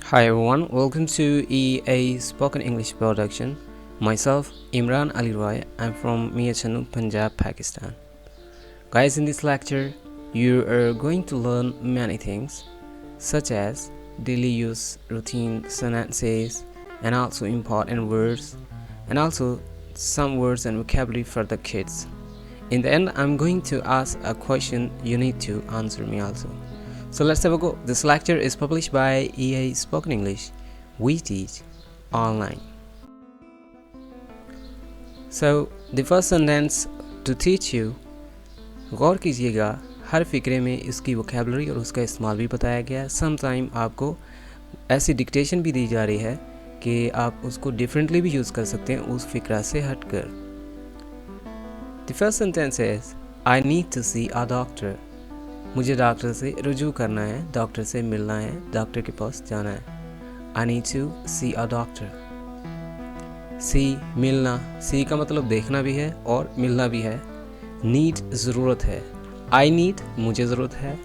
Hi everyone, welcome to EA Spoken English production. Myself Imran Ali Roy. I'm from Miachanu, Punjab, Pakistan. Guys, in this lecture, you are going to learn many things such as daily use, routine, sentences, and also important words, and also some words and vocabulary for the kids. In the end, I'm going to ask a question. You need to answer me also. So let's have a go. This lecture is published by EA Spoken English. We teach online. So the first sentence to teach you. गौर कीजिएगा, हर फिक्रे में इसकी vocabulary और उसका इस्तेमाल भी बताया गया है. समटाइम आपको ऐसी डिक्टेशन भी दी जा रही है कि आप उसको डिफरेंटली भी यूज़ कर सकते हैं उस फिक्रा से हटकर. The first sentence is I need to see a doctor. मुझे डॉक्टर से रुजू करना है, डॉक्टर से मिलना है, डॉक्टर के पास जाना है. I need to see a doctor. See मिलना, सी का मतलब देखना भी है और मिलना भी है. नीड ज़रूरत है. आई नीड मुझे ज़रूरत है.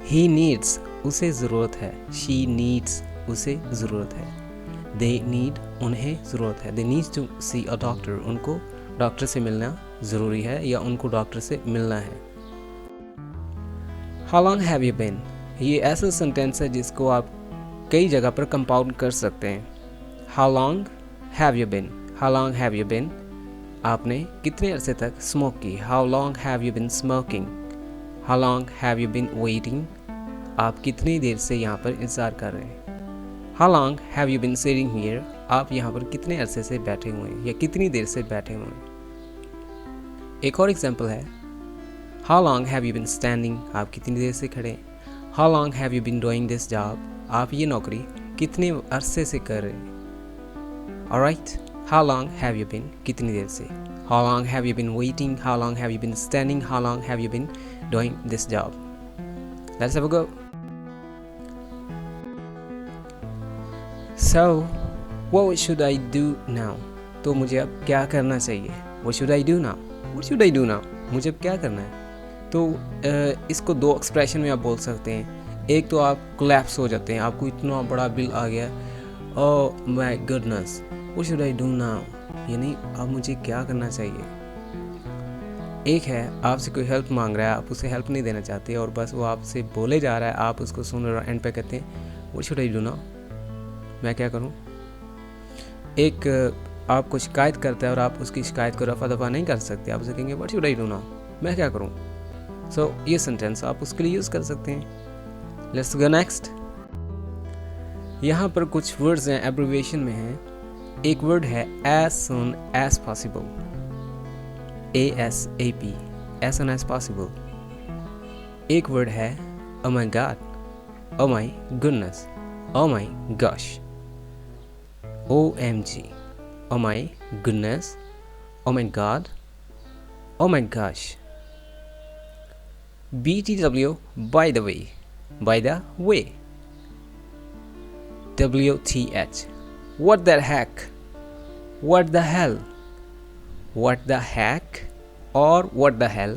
ही नीड्स उसे ज़रूरत है. शी नीड्स उसे ज़रूरत है. दे नीड उन्हें ज़रूरत है. They need to see a doctor. उनको डॉक्टर से मिलना ज़रूरी है या उनको डॉक्टर से मिलना है. How long have you been. ये ऐसा सेंटेंस है जिसको आप कई जगह पर कंपाउंड कर सकते हैं. How long have you been. How long have you been. आपने कितने अरसे तक स्मोक की. How long have you been smoking. How long have you been waiting. आप कितनी देर से यहाँ पर इंतज़ार कर रहे हैं. How long have you been sitting here. आप यहाँ पर कितने अरसे से बैठे हुए हैं या कितनी देर से बैठे हुए हैं. एक और एग्जाम्पल है. How long have you been standing. आप कितनी देर से खड़े. How long have you been doing this job. आप ये नौकरी कितने अरसे से कर रहे हैं. Alright. How long have you been कितनी देर से. How long have you been waiting. How long have you been standing. How long have you been doing this job. Let's have a go. So what should I do now. तो मुझे अब क्या करना चाहिए. What should I do now. What should I do now. मुझे अब क्या करना है. तो इसको दो एक्सप्रेशन में आप बोल सकते हैं. एक तो आप कोलैप्स हो जाते हैं, आपको इतना बड़ा बिल आ गया. Oh my goodness, what should I do now. यानी अब मुझे क्या करना चाहिए. एक है आपसे कोई हेल्प मांग रहा है, आप उसे हेल्प नहीं देना चाहते और बस वो आपसे बोले जा रहा है, आप उसको सुन रहे हो. एंड पे कहते हैं what should I do now, मैं क्या करूँ. एक आपको शिकायत करता है और आप उसकी शिकायत को रफा दफा नहीं कर सकते. आप उसे कहेंगे what should I do now, मैं क्या करूँ. सो ये सेंटेंस आप उसके लिए यूज़ कर सकते हैं. Let's go next. यहाँ पर कुछ वर्ड्स हैं, एब्रिविएशन में हैं. एक वर्ड है as soon as possible. ASAP, as soon as possible. एक वर्ड है oh my god, oh my goodness, oh my gosh. OMG, oh my goodness, oh my god, oh my gosh. BTW, by the way, by the way. WTH, what the heck, what the hell, what the heck और what the hell,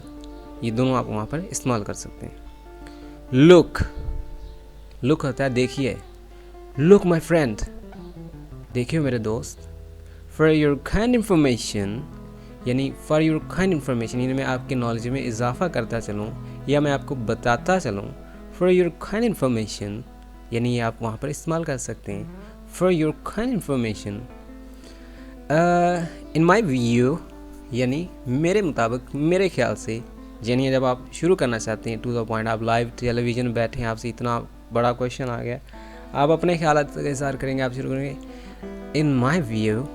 ये दोनों आप वहाँ पर इस्तेमाल कर सकते हैं. Look, look होता है देखिए. Look my friend, देखिए मेरे दोस्त. For your kind information, यानी for your kind information, यानी मैं आपके नॉलेज में इजाफा करता चलूँ या मैं आपको बताता चलूँ. For your kind information, यानी आप वहाँ पर इस्तेमाल कर सकते हैं. For your kind information, in my view, यानी मेरे मुताबिक, मेरे ख्याल से. यानी जब आप शुरू करना चाहते हैं टू द पॉइंट, आप लाइव टेलीविजन बैठे हैं, आपसे इतना बड़ा क्वेश्चन आ गया, आप अपने ख्यालात का इज़हार करेंगे, आप शुरू करेंगे इन माई व्यू,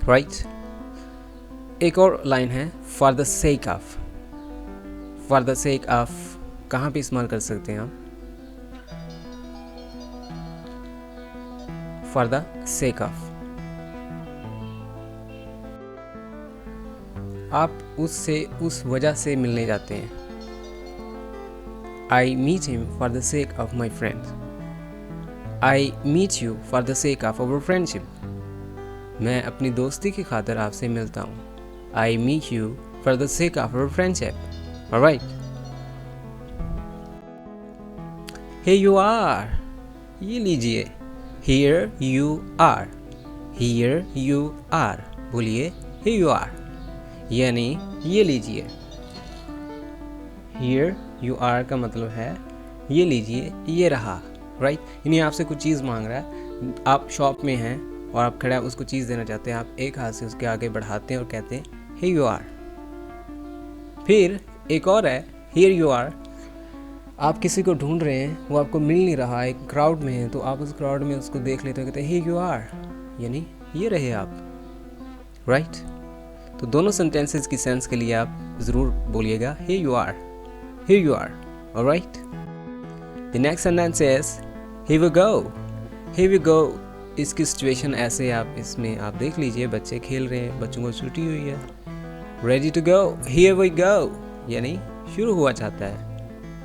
राइट. एक और लाइन है for the sake of. For the sake of कहाँ पे इस्तेमाल कर सकते हैं आप. फॉर द सेक ऑफ, आप उससे उस वजह से मिलने जाते हैं. I meet him for the sake of my friend. I meet you for the sake of our friendship. मैं अपनी दोस्ती की खातिर आपसे मिलता हूँ. I meet you for the sake of our friendship. Alright. Here you are, ये लीजिए. Here you are. Here you are. बोलिए here you are, यानी ये लीजिए। Here you are का मतलब है ये लीजिए, ये रहा, राइट। यानी आपसे कुछ चीज़ मांग रहा है, आप शॉप में हैं और आप खड़ा उसको चीज़ देना चाहते हैं, आप एक हाथ से उसके आगे बढ़ाते हैं और कहते हैं here you are। फिर एक और है here you are, आप किसी को ढूंढ रहे हैं, वो आपको मिल नहीं रहा, एक क्राउड में है, तो आप उस क्राउड में उसको देख लेते हो, कहते हैं here you are, यानी ये रहे आप, राइट। तो दोनों सेंटेंसेस की सेंस के लिए आप ज़रूर बोलिएगा here you are, alright। The next sentence is here we go। here we go इसकी सिचुएशन ऐसे आप इसमें आप देख लीजिए, बच्चे खेल रहे हैं, बच्चों को छुट्टी हुई है, ready to go, here we go, यानी शुरू हुआ चाहता है।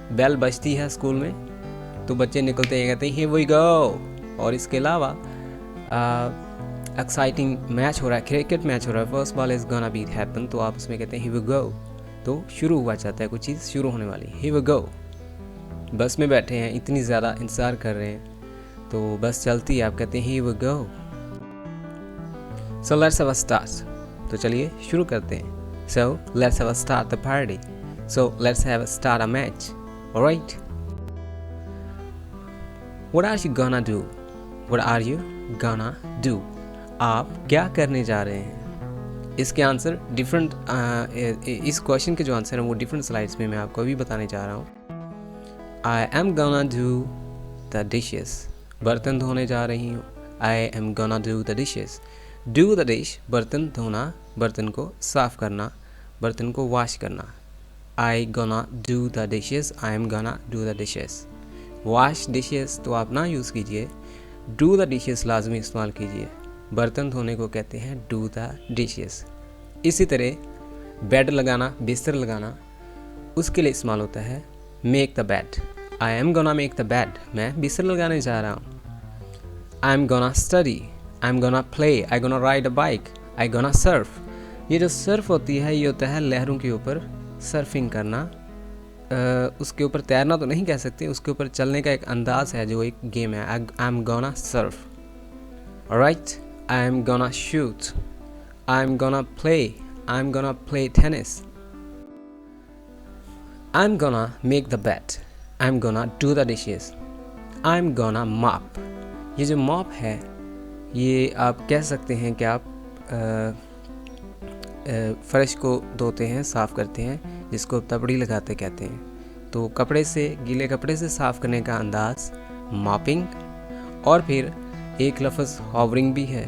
बेल बजती है स्कूल में तो बच्चे निकलते हैं, कहते हैं here we go। और इसके अलावा एक्साइटिंग मैच हो रहा है, क्रिकेट मैच हो रहा है, first ball is gonna be happen, तो आप उसमें कहते हैं here we go, तो शुरू हुआ चाहता है, कुछ चीज़ शुरू होने वाली, here we go। बस में बैठे हैं, इतनी ज़्यादा इंतज़ार कर रहे हैं तो बस चलती है, आप कहते हैं here we go। So let's have a start। तो चलिए शुरू करते हैं। So let's have a start the party। So let's have a start a match। Alright। What are you gonna do? What are you gonna do? आप क्या करने जा रहे हैं? इसके आंसर डिफरेंट इस क्वेश्चन के जो आंसर हैं वो डिफरेंट स्लाइड्स में मैं आपको अभी बताने जा रहा हूँ। I am gonna do the dishes। बर्तन धोने जा रही हूँ। I am gonna do the dishes। Do the dish बर्तन धोना, बर्तन को साफ करना, बर्तन को वॉश करना। I gonna do the dishes। I am gonna do the dishes। wash dishes तो आप ना यूज़ कीजिए, do the dishes लाजमी इस्तेमाल कीजिए। बर्तन धोने को कहते हैं do the dishes। इसी तरह बेड लगाना, बिस्तर लगाना, उसके लिए इस्तेमाल होता है make the bed। I am gonna make the bed। मैं बिस्तर लगाने जा रहा हूँ। I am gonna study। I am gonna play। I gonna ride a bike। I gonna surf। ये जो सर्फ होती है ये होता है लहरों के ऊपर सर्फिंग करना। उसके ऊपर तैरना तो नहीं कह सकते, उसके ऊपर चलने का एक अंदाज़ है जो एक गेम है। I am gonna surf। Alright। I am gonna shoot। I am gonna play। I am gonna play tennis। I'm gonna make the bed। I'm gonna do the dishes। I'm gonna mop। ये जो mop है ये आप कह सकते हैं कि आप फर्श को धोते हैं, साफ़ करते हैं, जिसको तपड़ी लगाते कहते हैं। तो कपड़े से, गीले कपड़े से साफ़ करने का अंदाज़ मॉपिंग। और फिर एक लफ्ज़ हॉवरिंग भी है,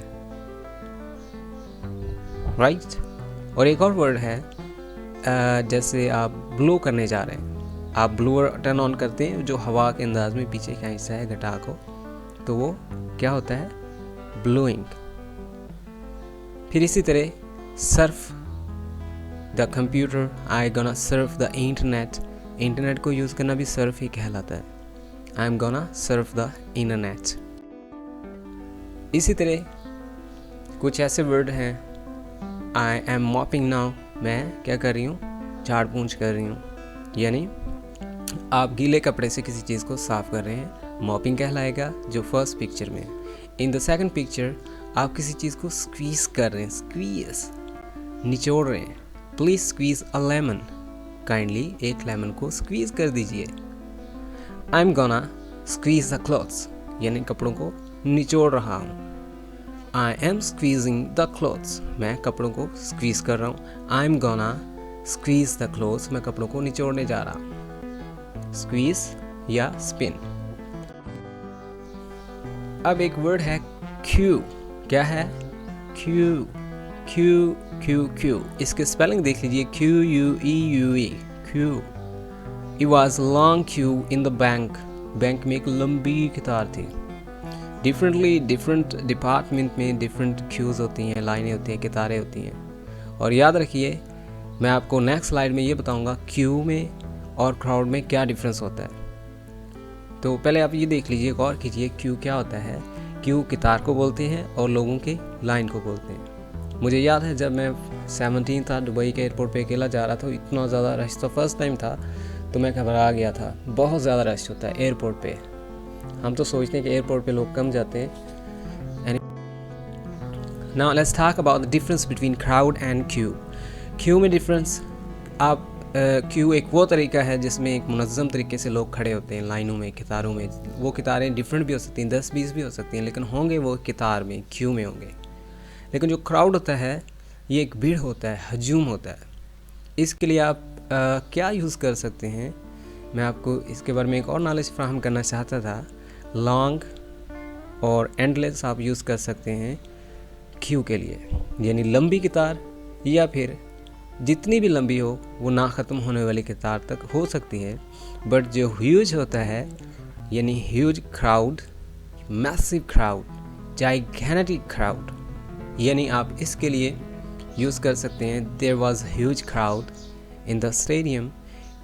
राइट। और एक और वर्ड है जैसे आप ब्लो करने जा रहे हैं, आप ब्लोअर टर्न ऑन करते हैं जो हवा के अंदाज में पीछे का हिस्सा है घटा को, तो वो क्या होता है ब्लोइंग। फिर इसी तरह Surf the computer. I gonna Surf the internet. Internet को यूज़ करना भी सर्फ ही कहलाता है। I am gonna Surf the internet. इसी तरह कुछ ऐसे वर्ड हैं, आई एम मॉपिंग नाउ। मैं क्या कर रही हूँ, झाड़ पूंछ कर रही हूँ, यानी आप गीले कपड़े से किसी चीज़ को साफ़ कर रहे हैं, मॉपिंग कहलाएगा जो फर्स्ट पिक्चर में। इन द सेकंड पिक्चर आप किसी चीज़ को स्क्वीज़ कर रहे हैं, स्क्वीज़ निचोड़ रहे हैं। Please squeeze a lemon. Kindly एक लेमन को स्क्वीज़ कर दीजिए। I am gonna squeeze the clothes, यानी कपड़ों को निचोड़ रहा हूँ। I am squeezing the clothes, मैं कपड़ों को स्क्वीज़ कर रहा हूँ। I am gonna squeeze the clothes, मैं कपड़ों को निचोड़ने जा रहा हूँ। स्क्वीज़ या स्पिन। अब एक वर्ड है क्यू। क्या है क्यू? क्यू क्यू क्यू, इसके स्पेलिंग देख लीजिए, Q U E U E, Q. It was long queue in the bank. Bank में एक लंबी कतार थी। डिफरेंट डिपार्टमेंट में डिफरेंट क्यूज़ होती हैं, लाइनें होती हैं, कितारें होती हैं। और याद रखिए मैं आपको नेक्स्ट स्लाइड में ये बताऊंगा क्यू में और क्राउड में क्या डिफरेंस होता है। तो पहले आप ये देख लीजिए, गौर कीजिए क्यू क्या होता है। क्यू कितार को बोलते हैं और लोगों के लाइन को बोलते हैं। मुझे याद है जब मैं 17 था, दुबई के एयरपोर्ट पे अकेला जा रहा था, इतना ज़्यादा रश, तो फर्स्ट टाइम था तो मैं घबरा गया था। बहुत ज़्यादा रश होता है एयरपोर्ट पे। हम तो सोचते हैं कि एयरपोर्ट पे लोग कम जाते हैं। Now let's talk about the difference between crowd and Q. Q में डिफरेंस, आप क्यू एक वो तरीका है जिसमें एक मुनज़्ज़म तरीके से लोग खड़े होते हैं लाइनों में, कतारों में। वो कतारें डिफरेंट भी हो सकती हैं, 10-20 भी हो सकती हैं, लेकिन होंगे वो कतार में, क्यू में होंगे। लेकिन जो क्राउड होता है ये एक भीड़ होता है, हजूम होता है। इसके लिए आप क्या यूज़ कर सकते हैं, मैं आपको इसके बारे में एक और नॉलेज फ्राहम करना चाहता था। लॉन्ग और एंडलेस आप यूज़ कर सकते हैं क्यू के लिए, यानी लंबी कतार, या फिर जितनी भी लंबी हो वो ना ख़त्म होने वाली कतार तक हो सकती है। बट जो ह्यूज होता है, यानी huge crowd, massive crowd, gigantic crowd, यानी आप इसके लिए यूज़ कर सकते हैं there was huge crowd in the stadium,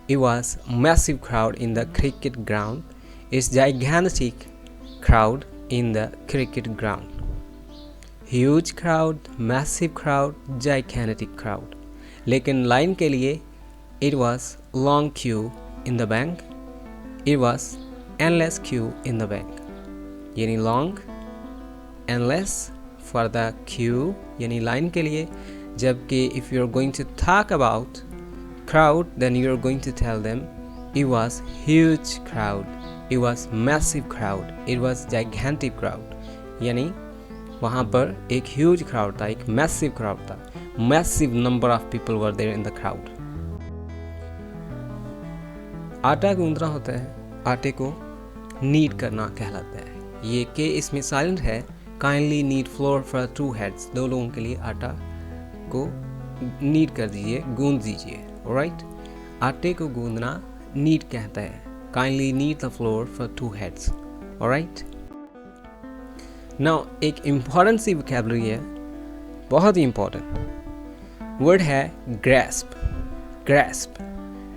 it was massive crowd in the cricket ground, it's gigantic crowd in the cricket ground. Huge crowd, massive crowd, gigantic crowd. लेकिन line के लिए it was long queue in the bank, it was endless queue in the bank, यानी long endless for the Q, यानी line के लिए। जबकि if you are going to talk about crowd, then you are going to tell them it was huge crowd, it was massive crowd, it was gigantic crowd, यानी वहाँ पर एक huge crowd था, एक massive crowd था, massive number of people were there in the crowd। आटा गूंदना होता है, आटे को नीड करना कहलाता है। ये के इसमें साइलेंट है। Kindly need floor for 2 heads, 2 लोगों के लिए आटा को नीड कर दीजिए, गूंद दीजिए। राइट, आटे को गूंदना नीड कहता है। Kindly need the floor for 2 heads। Alright, now एक इम्पॉर्टेंट सी वोकैबुलरी है, बहुत ही इम्पॉर्टेंट वर्ड है ग्रैस्प। ग्रैस्प,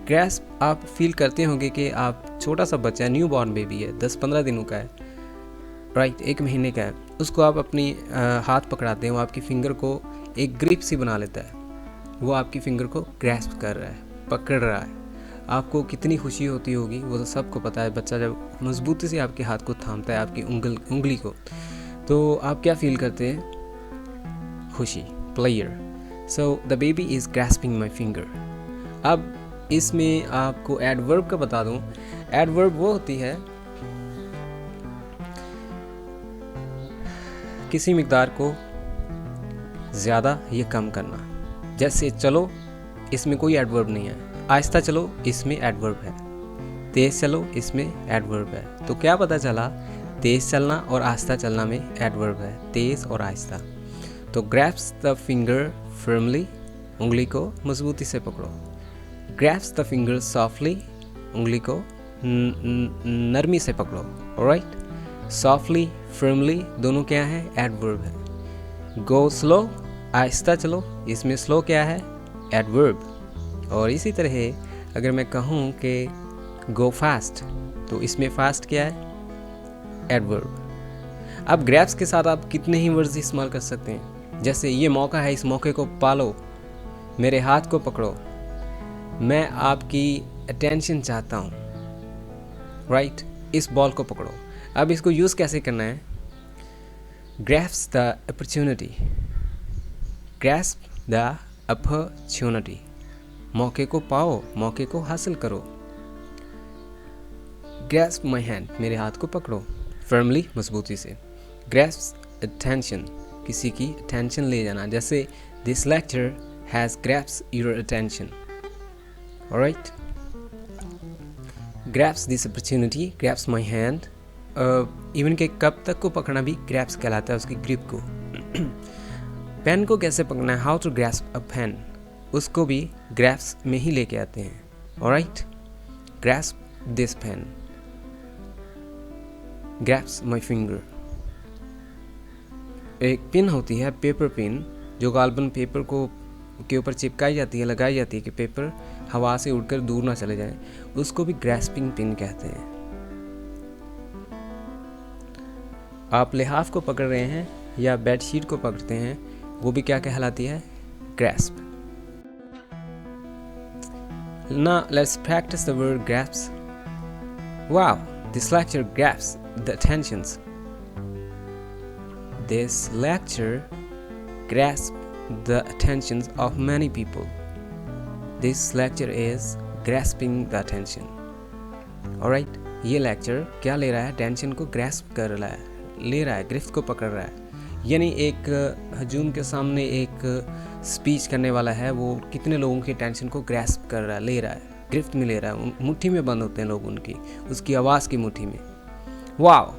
ग्रैस्प आप फील करते होंगे कि आप छोटा सा बच्चा है, न्यू बॉर्न बेबी है, 10-15 दिनों का है, राइट, 1 महीने का है, उसको आप अपनी हाथ पकड़ाते हैं, वो आपकी फिंगर को एक ग्रिप सी बना लेता है, वो आपकी फिंगर को ग्रैस्प कर रहा है, पकड़ रहा है। आपको कितनी खुशी होती होगी वो तो सबको पता है। बच्चा जब मजबूती से आपके हाथ को थामता है, आपकी उंगली को, तो आप क्या फील करते हैं? खुशी, player. So the baby is grasping my finger. अब इसमें आपको एडवर्ब का बता दूं। एडवर्ब वो होती है किसी मिकदार को ज़्यादा या कम करना। जैसे चलो, इसमें कोई एडवर्ब नहीं है। आहिस्ता चलो, इसमें एडवर्ब है। तेज़ चलो, इसमें एडवर्ब है। तो क्या पता चला? तेज़ चलना और आहिस्ता चलना में एडवर्ब है, तेज़ और आहिस्ता। तो ग्रैप्स द फिंगर फर्मली, उंगली को मजबूती से पकड़ो। ग्रैप्स द फिंगर सॉफ्टली, उंगली को नरमी से पकड़ो। ऑलराइट, सॉफ्टली, फर्मली दोनों क्या है? एडवर्ब है। गो स्लो, आहिस्ता चलो, इसमें स्लो क्या है? एडवर्ब। और इसी तरह अगर मैं कहूँ कि गो फास्ट, तो इसमें फास्ट क्या है? एडवर्ब। अब ग्रैप्स के साथ आप कितने ही वर्ड्स इस्तेमाल कर सकते हैं। जैसे ये मौका है, इस मौके को पालो, मेरे हाथ को पकड़ो, मैं आपकी अटेंशन चाहता हूँ, राइट, इस बॉल को पकड़ो। अब इसको यूज़ कैसे करना है? Grasp the opportunity, grasp the opportunity, मौके को पाओ, मौके को हासिल करो। ग्रैस्प माई हैंड, मेरे हाथ को पकड़ो, फर्मली, मजबूती से। ग्रैस्प अटेंशन, किसी की अटेंशन ले जाना। जैसे this lecture has grasped your attention. Alright, grasp this opportunity, grasp my hand. Even के कप तक को पकड़ना भी ग्रैप्स कहलाता है, उसकी ग्रिप को। पेन को कैसे पकड़ना है? How to grasp a pen, उसको भी ग्रैप्स में ही लेके आते हैं। Alright, grasp this pen, grasp my finger. एक पिन होती है, पेपर पिन, जो गालबन पेपर को के ऊपर चिपकाई जाती है, लगाई जाती है कि पेपर हवा से उड़कर दूर ना चले जाए, उसको भी ग्रैस्पिंग पिन कहते हैं। आप लिहाफ को पकड़ रहे हैं या बेडशीट को पकड़ते हैं, वो भी क्या कहलाती है? Grasp. Now let's practice the word grasp. Wow, this lecture grasps the attentions. This lecture grasped the attentions of many people. This lecture is grasping the attention. Alright, ये लेक्चर क्या ले रहा है? टेंशन को ग्रैस्प कर रहा है, ले रहा है, गिरफ्त को पकड़ रहा है। यानी एक हजूम के सामने एक स्पीच करने वाला है, वो कितने लोगों की टेंशन को ग्रैस्प कर रहा है, ले रहा है, गिरफ्त में ले रहा है, मुट्ठी में बंद होते हैं लोग उनकी, उसकी आवाज़ की मुट्ठी में। Wow,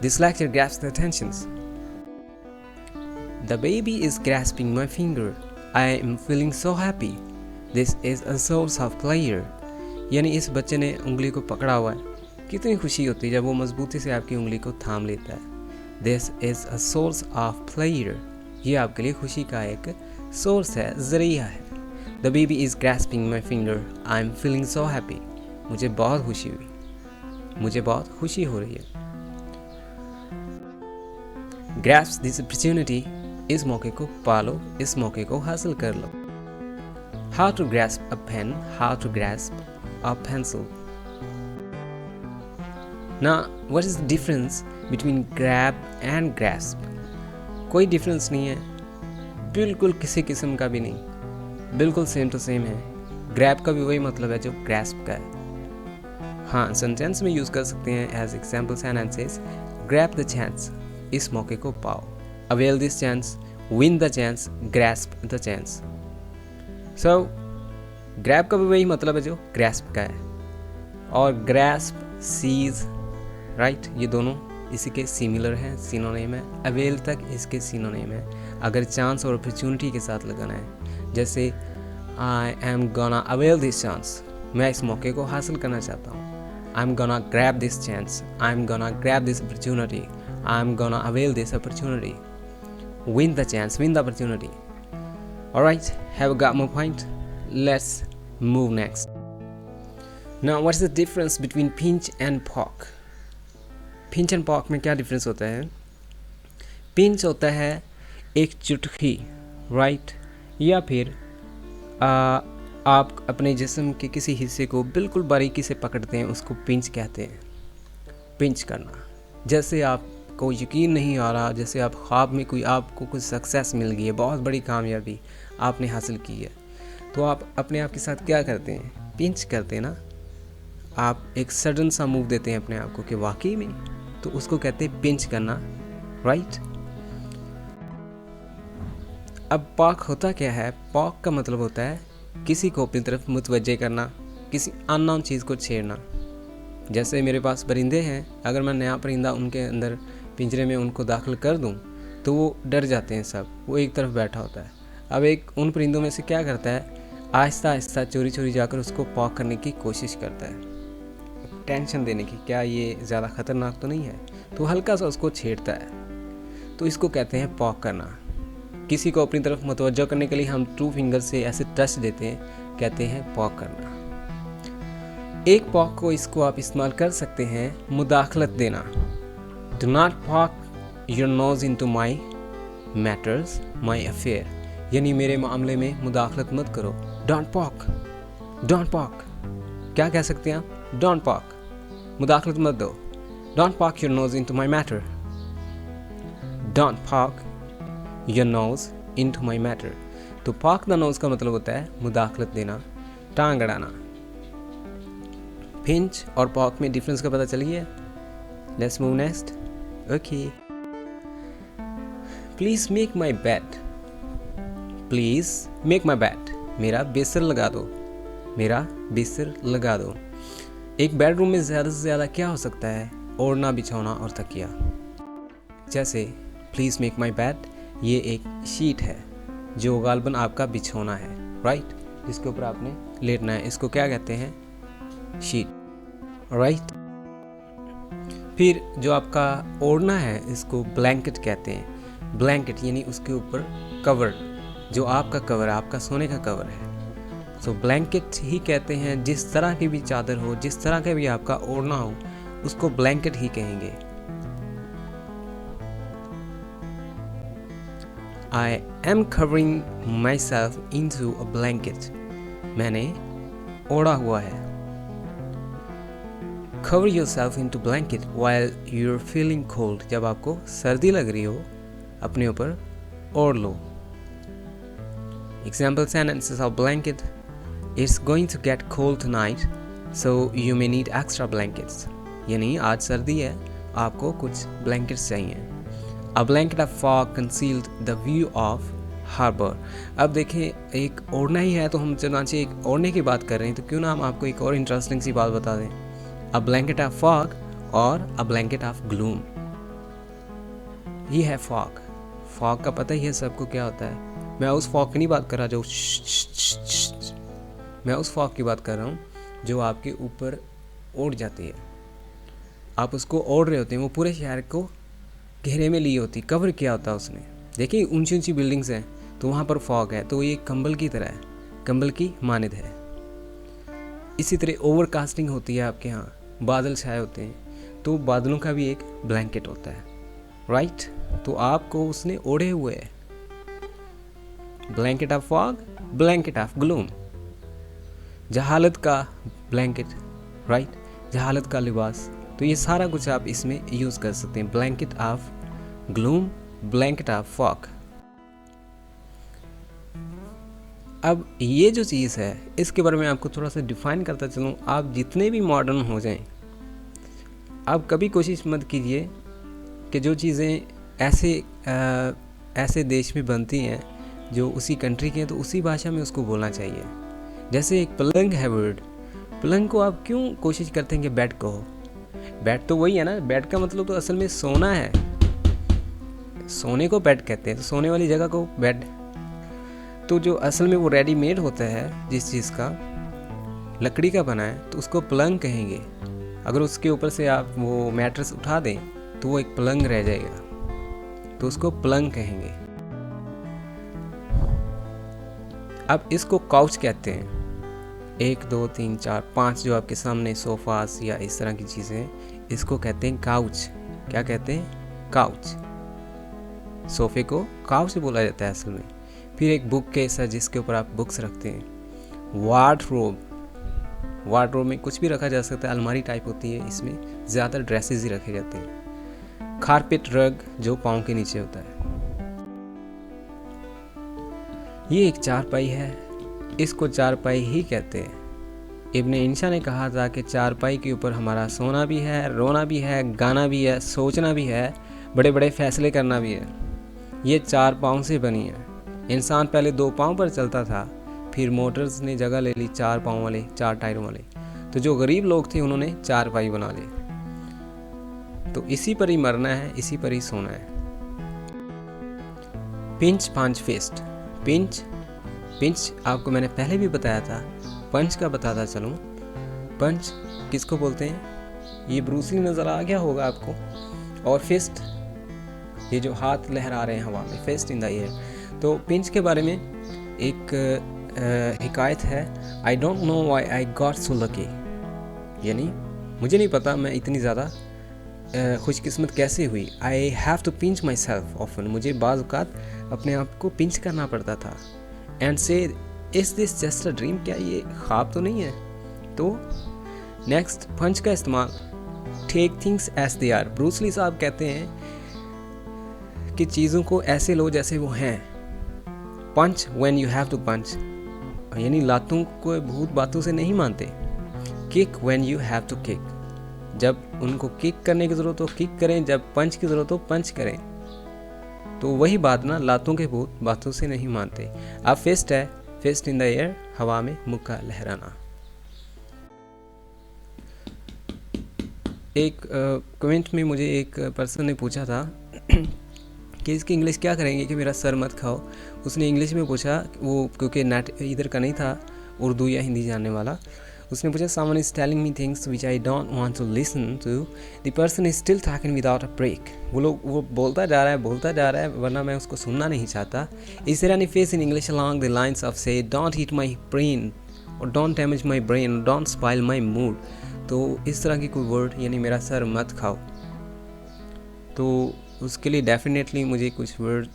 this lecture grasps the attentions. The baby is grasping my finger, I am feeling so happy, this is a source of player. यानी इस बच्चे ने उंगली को पकड़ा हुआ है, कितनी खुशी होती है जब वो मजबूती से आपकी उंगली को थाम लेता है। This is a source of player, ये आपके लिए खुशी का एक सोर्स है, ज़रिया है। The baby is grasping my finger, I am feeling so happy, मुझे बहुत खुशी हुई, मुझे बहुत खुशी हो रही है। ग्रैस्प दिस अपॉर्चुनिटी, इस मौके को पालो, इस मौके को हासिल कर लो। How to grasp a pen, how to grasp a pencil. Now, what is the difference between grab and grasp? कोई डिफरेंस नहीं है, बिल्कुल किसी किस्म का भी नहीं, बिल्कुल सेम टू सेम है। ग्रैब का भी वही मतलब है जो ग्रैस्प का है। हाँ, सेंटेंस में यूज़ कर सकते हैं as example sentences. Grab the chance, इस मौके को पाओ। Avail this chance, win the chance, grasp the chance. So grab का भी वही मतलब है जो ग्रैस्प का है। और ग्रैस्प, सीज, राइट, ये दोनों इसी के सिमिलर हैं, सिनोनिम है। अवेल तक इसके सिनोनिम है अगर चांस और अपॉर्चुनिटी के साथ लगाना है। जैसे I am gonna avail this chance, मैं इस मौके को हासिल करना चाहता हूँ। I am gonna grab this chance, I am gonna grab this opportunity, I am gonna avail this opportunity. Win the chance, win the opportunity. Alright, have got my point? Let's move next. Now, what is the difference between pinch and poke? Pinch and poke में क्या difference होता है? Pinch होता है एक चुटकी, right, या फिर आप अपने जिस्म के किसी हिस्से को बिल्कुल बारीकी से पकड़ते हैं, उसको पिंच कहते हैं। पिंच करना, जैसे आपको यकीन नहीं आ रहा, जैसे आप ख्वाब में कोई आपको कुछ सक्सेस मिल गई है, बहुत बड़ी कामयाबी आपने हासिल की है, तो आप अपने आप के साथ क्या करते हैं? पिंच करते हैं ना। आप एक सडन सा मूव देते हैं अपने आप को कि वाकई में, तो उसको कहते हैं पिंच करना, राइट। अब पॉक होता क्या है? पॉक का मतलब होता है किसी को अपनी तरफ मुतवज्जे करना, किसी अननोन चीज़ को छेड़ना। जैसे मेरे पास परिंदे हैं, अगर मैं नया परिंदा उनके अंदर पिंजरे में उनको दाखिल कर दूं तो वो डर जाते हैं सब, वो एक तरफ बैठा होता है। अब एक उन परिंदों में से क्या करता है, आहिस्ता आहिस्ता चोरी चोरी जाकर उसको पॉक करने की कोशिश करता है, टेंशन देने की, क्या ये ज़्यादा ख़तरनाक तो नहीं है, तो हल्का सा उसको छेड़ता है। तो इसको कहते हैं पॉक करना। किसी को अपनी तरफ मुतवज्जो करने के लिए हम 2 फिंगर से ऐसे टच देते हैं, कहते हैं पॉक करना। एक पॉक को इसको आप इस्तेमाल कर सकते हैं मुदाखलत देना। Do not pock your nose into my matters, my affair, यानी मेरे मामले में मुदाखलत मत करो। डोंट पॉक, डोंट पॉक, क्या कह सकते हैं आप? डोंट पॉक, मुदाखलत मत दो। Don't pock your nose into my matter, don't pock your nose into my matter. तो पॉक द नोज का मतलब होता है मुदाखलत देना, टांग अड़ाना। पिंच और पॉक में डिफरेंस का पता चलिए। Let's move next. Okay, please make my bed, please make my bed, मेरा बिस्तर लगा दो, मेरा बिस्तर लगा दो। एक बेडरूम में ज़्यादा से ज़्यादा क्या हो सकता है? ओढ़ना, बिछौना और तकिया। जैसे प्लीज़ मेक माई बेड, ये एक शीट है जो गालबन आपका बिछौना है, राइट, जिसके ऊपर आपने लेटना है, इसको क्या कहते हैं? Sheet, right. फिर जो आपका ओढ़ना है इसको ब्लैंकेट कहते हैं। ब्लैंकेट यानी उसके ऊपर कवर, जो आपका कवर है, आपका सोने का कवर है, सो ब्लैंकेट ही कहते हैं। जिस तरह की भी चादर हो, जिस तरह का भी आपका ओढ़ना हो, उसको ब्लैंकेट ही कहेंगे। I am covering myself into a blanket, मैंने ओढ़ा हुआ है। cover yourself into blanket while you're feeling cold. जब आपको सर्दी लग रही हो अपने ऊपर ओढ़ लो. Example sentences of blanket. It's going to get cold tonight, so you may need extra blankets. यानी आज सर्दी है, आपको कुछ blankets चाहिए. A blanket of fog concealed the view of harbor. अब देखें, एक ओढ़ना ही है तो हम चनाचे एक ओढ़ने की बात कर रहे हैं, तो क्यों ना हम आपको एक और इंटरेस्टिंग सी बात बता दें. A blanket of fog और a blanket of gloom. ये है fog. fog का पता ही है सबको क्या होता है. मैं उस fog की नहीं बात कर रहा जो मैं उस fog की बात कर रहा हूँ जो आपके ऊपर ओढ़ जाती है. आप उसको ओढ़ रहे होते हैं, वो पूरे शहर को घेरे में ली होती, कवर किया होता है उसने. देखिए ऊंची ऊंची बिल्डिंग्स हैं तो वहाँ पर फॉग है, तो ये कंबल की तरह है, कंबल की मानद है. इसी तरह ओवरकास्टिंग होती है आपके यहाँ, बादल छाए होते हैं, तो बादलों का भी एक ब्लैंकेट होता है, राइट. तो आपको उसने ओढ़े हुए है. Blanket of fog, blanket of gloom. जहालत का ब्लैंकेट, राइट, जहालत का लिबास. तो ये सारा कुछ आप इसमें यूज़ कर सकते हैं. Blanket of gloom, blanket of fog. अब ये जो चीज़ है इसके बारे में आपको थोड़ा सा डिफाइन करता चलूँ. आप जितने भी मॉडर्न हो जाएं, आप कभी कोशिश मत कीजिए कि जो चीज़ें ऐसे देश में बनती हैं जो उसी कंट्री के हैं तो उसी भाषा में उसको बोलना चाहिए. जैसे एक पलंग है वर्ड, पलंग को आप क्यों कोशिश करते हैं कि बेड कहो. बेड तो वही है ना, बेड का मतलब तो असल में सोना है, सोने को बेड कहते हैं, तो सोने वाली जगह को बेड. तो जो असल में वो रेडीमेड होता है जिस चीज़ का लकड़ी का बना है तो उसको पलंग कहेंगे. अगर उसके ऊपर से आप वो मैट्रेस उठा दें तो वो एक पलंग रह जाएगा, तो उसको पलंग कहेंगे. अब इसको काउच कहते हैं. 1 2 3 4 5 जो आपके सामने सोफास या इस तरह की चीज़ें, इसको कहते हैं काउच. क्या कहते हैं? काउच. सोफे को काउच बोला जाता है असल में. फिर एक बुक केस है जिसके ऊपर आप बुक्स रखते हैं. वार्डरोब, वार्डरोब में कुछ भी रखा जा सकता है, अलमारी टाइप होती है, इसमें ज़्यादा ड्रेसेस ही रखे जाते हैं. कारपेट रग जो पाँव के नीचे होता है. ये एक चारपाई है, इसको चारपाई ही कहते हैं. इब्ने इंशा ने कहा था कि चारपाई के ऊपर हमारा सोना भी है, रोना भी है, गाना भी है, सोचना भी है, बड़े बड़े फैसले करना भी है. ये 4 पाँव से बनी है. इंसान पहले 2 पाँव पर चलता था, फिर मोटर्स ने जगह ले ली 4 पाँव वाले, 4 टायरों वाले. तो जो गरीब लोग थे उन्होंने चारपाई बना ली. तो इसी पर ही मरना है, इसी पर ही सोना है. पिंच पंच फिस्ट. पिंच आपको मैंने पहले भी बताया था, पंच का बताता चलूँ. पंच किसको बोलते हैं? ये ब्रूस ली नज़र आ गया होगा आपको. और फिस्ट, ये जो हाथ लहरा रहे हैं हवा में, फिस्ट इन द एयर. तो पिंच के बारे में एक हिकायत है. I don't know why I got so lucky. यानी मुझे नहीं पता मैं इतनी ज़्यादा खुशकिस्मत कैसे हुई. I have to pinch my self often. मुझे बाज़ औक़ात अपने आप को पिंच करना पड़ता था. एंड से is this just a dream. क्या ये ख्वाब तो नहीं है? तो नेक्स्ट, पंच का इस्तेमाल. Take things as they are. Bruce Lee साहब कहते हैं कि चीज़ों को ऐसे लो जैसे वो हैं. Punch when you have to punch. यानी लातों को भूत बातों से नहीं मानते. Kick when you have to kick. जब उनको किक करने की ज़रूरत हो किक करें, जब पंच की ज़रूरत हो पंच करें. तो वही बात ना, लातों के भूत बातों से नहीं मानते. अब फिस्ट है, फिस्ट इन द एयर, हवा में मुक्का लहराना. एक कमेंट में मुझे एक पर्सन ने पूछा था कि इसकी इंग्लिश क्या करेंगे कि मेरा सर मत खाओ. उसने इंग्लिश में पूछा, वो क्योंकि नेट इधर का नहीं था, उर्दू या हिंदी जानने वाला. उसने पूछा, someone is telling me things which I don't want to listen to. The person is still talking without a break. वो बोलता जा रहा है वरना मैं उसको सुनना नहीं चाहता. Is there any phrase in English along the lines of say don't eat my brain or don't damage my brain or don't spoil my mood? तो इस तरह की कोई वर्ड, यानी मेरा सर मत खाओ. तो उसके लिए डेफिनेटली मुझे कुछ वर्ड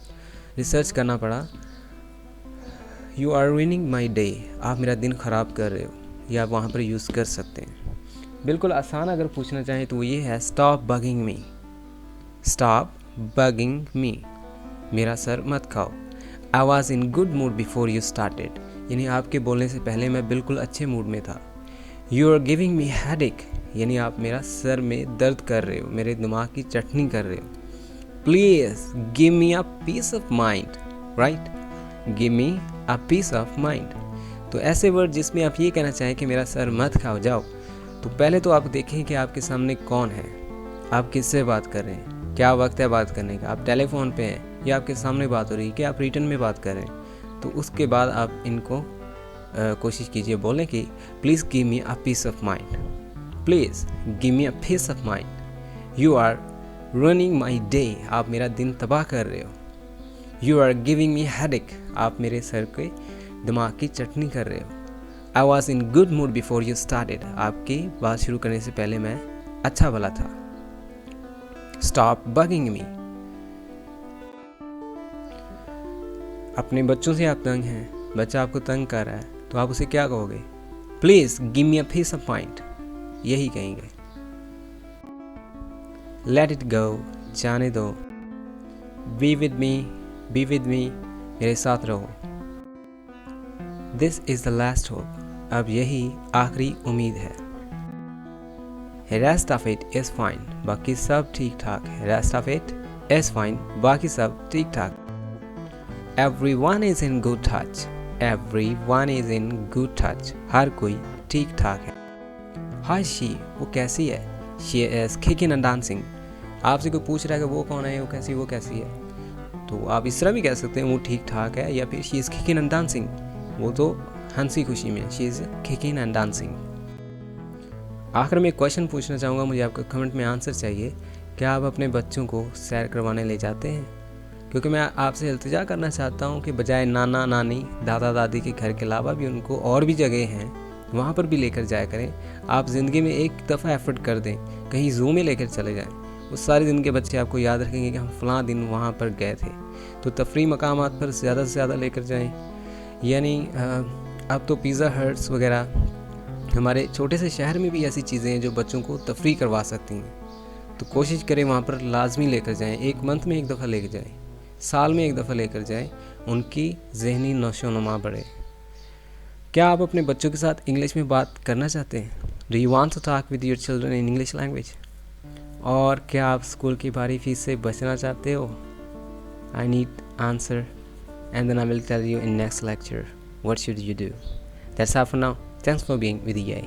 रिसर्च करना पड़ा. You are ruining my day. आप मेरा दिन ख़राब कर रहे हो, या आप वहाँ पर यूज़ कर सकते हैं. बिल्कुल आसान अगर पूछना चाहें तो वो ये है, स्टॉप बगिंग मी, स्टॉप बगिंग मी, मेरा सर मत खाओ। I was in good mood before you started, यानी आपके बोलने से पहले मैं बिल्कुल अच्छे मूड में था। You are giving me headache, यानी आप मेरा सर में दर्द कर रहे हो, मेरे दिमाग की चटनी कर रहे हो। Please give me a peace of mind, right, give me a peace of mind. तो ऐसे वर्ड जिसमें आप ये कहना चाहें कि मेरा सर मत खाओ जाओ, तो पहले तो आप देखें कि आपके सामने कौन है, आप किससे बात कर रहे हैं, क्या वक्त है बात करने का, आप टेलीफोन पे हैं या आपके सामने बात हो रही है, कि आप रिटर्न में बात कर रहे हैं। तो उसके बाद आप इनको कोशिश कीजिए बोलने की, please give me a peace of mind, please give me a peace of mind. You are running my day, आप मेरा दिन तबाह कर रहे हो। You are giving me headache, आप मेरे सर के दिमाग की चटनी कर रहे हो। I was in good mood before you started, आपकी बात शुरू करने से पहले मैं अच्छा भला था। स्टॉप बगिंग मी, अपने बच्चों से आप तंग हैं, बच्चा आपको तंग कर रहा है, तो आप उसे क्या कहोगे? Please give me a peace of mind, यही कहेंगे। लेट इट गो, जाने दो। बी विद मी, मेरे साथ रहो। This is the last hope, अब यही आखिरी उम्मीद है। Rest of it is fine, बाकी सब ठीक ठाक है। Rest of it is fine, बाकी सब ठीक ठाक। Everyone is in good touch, everyone is in good touch, हर कोई ठीक ठाक है। हाय शी, वो कैसी है? She is kicking and dancing, आपसे कोई पूछ रहा है कि वो कौन है, वो कैसी है, तो आप इस तरह भी कह सकते हैं वो ठीक ठाक है, या फिर she is kicking and dancing, वो तो हंसी खुशी में, she is kicking and dancing. आखिर में एक क्वेश्चन पूछना चाहूँगा, मुझे आपका कमेंट में आंसर चाहिए। क्या आप अपने बच्चों को सैर करवाने ले जाते हैं? क्योंकि मैं आपसे इल्तिजा करना चाहता हूँ कि बजाय नाना नानी दादा दादी के घर के अलावा भी उनको और भी जगह हैं, वहाँ पर भी लेकर जाया करें। आप ज़िंदगी में एक दफ़ा एफर्ट कर दें, कहीं ज़ू में लेकर चले जाएं, उस सारे दिन के बच्चे आपको याद रखेंगे कि हम फ़लाँ दिन वहाँ पर गए थे। तो तफरी मकामात पर ज़्यादा से ज़्यादा लेकर जाएं। यानी अब तो पिज़्ज़ा हट्स वगैरह, हमारे छोटे से शहर में भी ऐसी चीज़ें हैं जो बच्चों को तफरी करवा सकती हैं। तो कोशिश करें वहाँ पर लाजमी लेकर जाएं, एक मंथ में एक दफ़ा लेकर जाएं, साल में एक दफ़ा लेकर जाएं, उनकी ज़हनी नशोनुमा बढ़े। क्या आप अपने बच्चों के साथ इंग्लिश में बात करना चाहते हैं? Do you want to talk with your children in English language? और क्या आप स्कूल की भारी फीस से बचना चाहते हो? I need answer and then I will tell you in next lecture what should you do. That's all for now. Thanks for being with EA.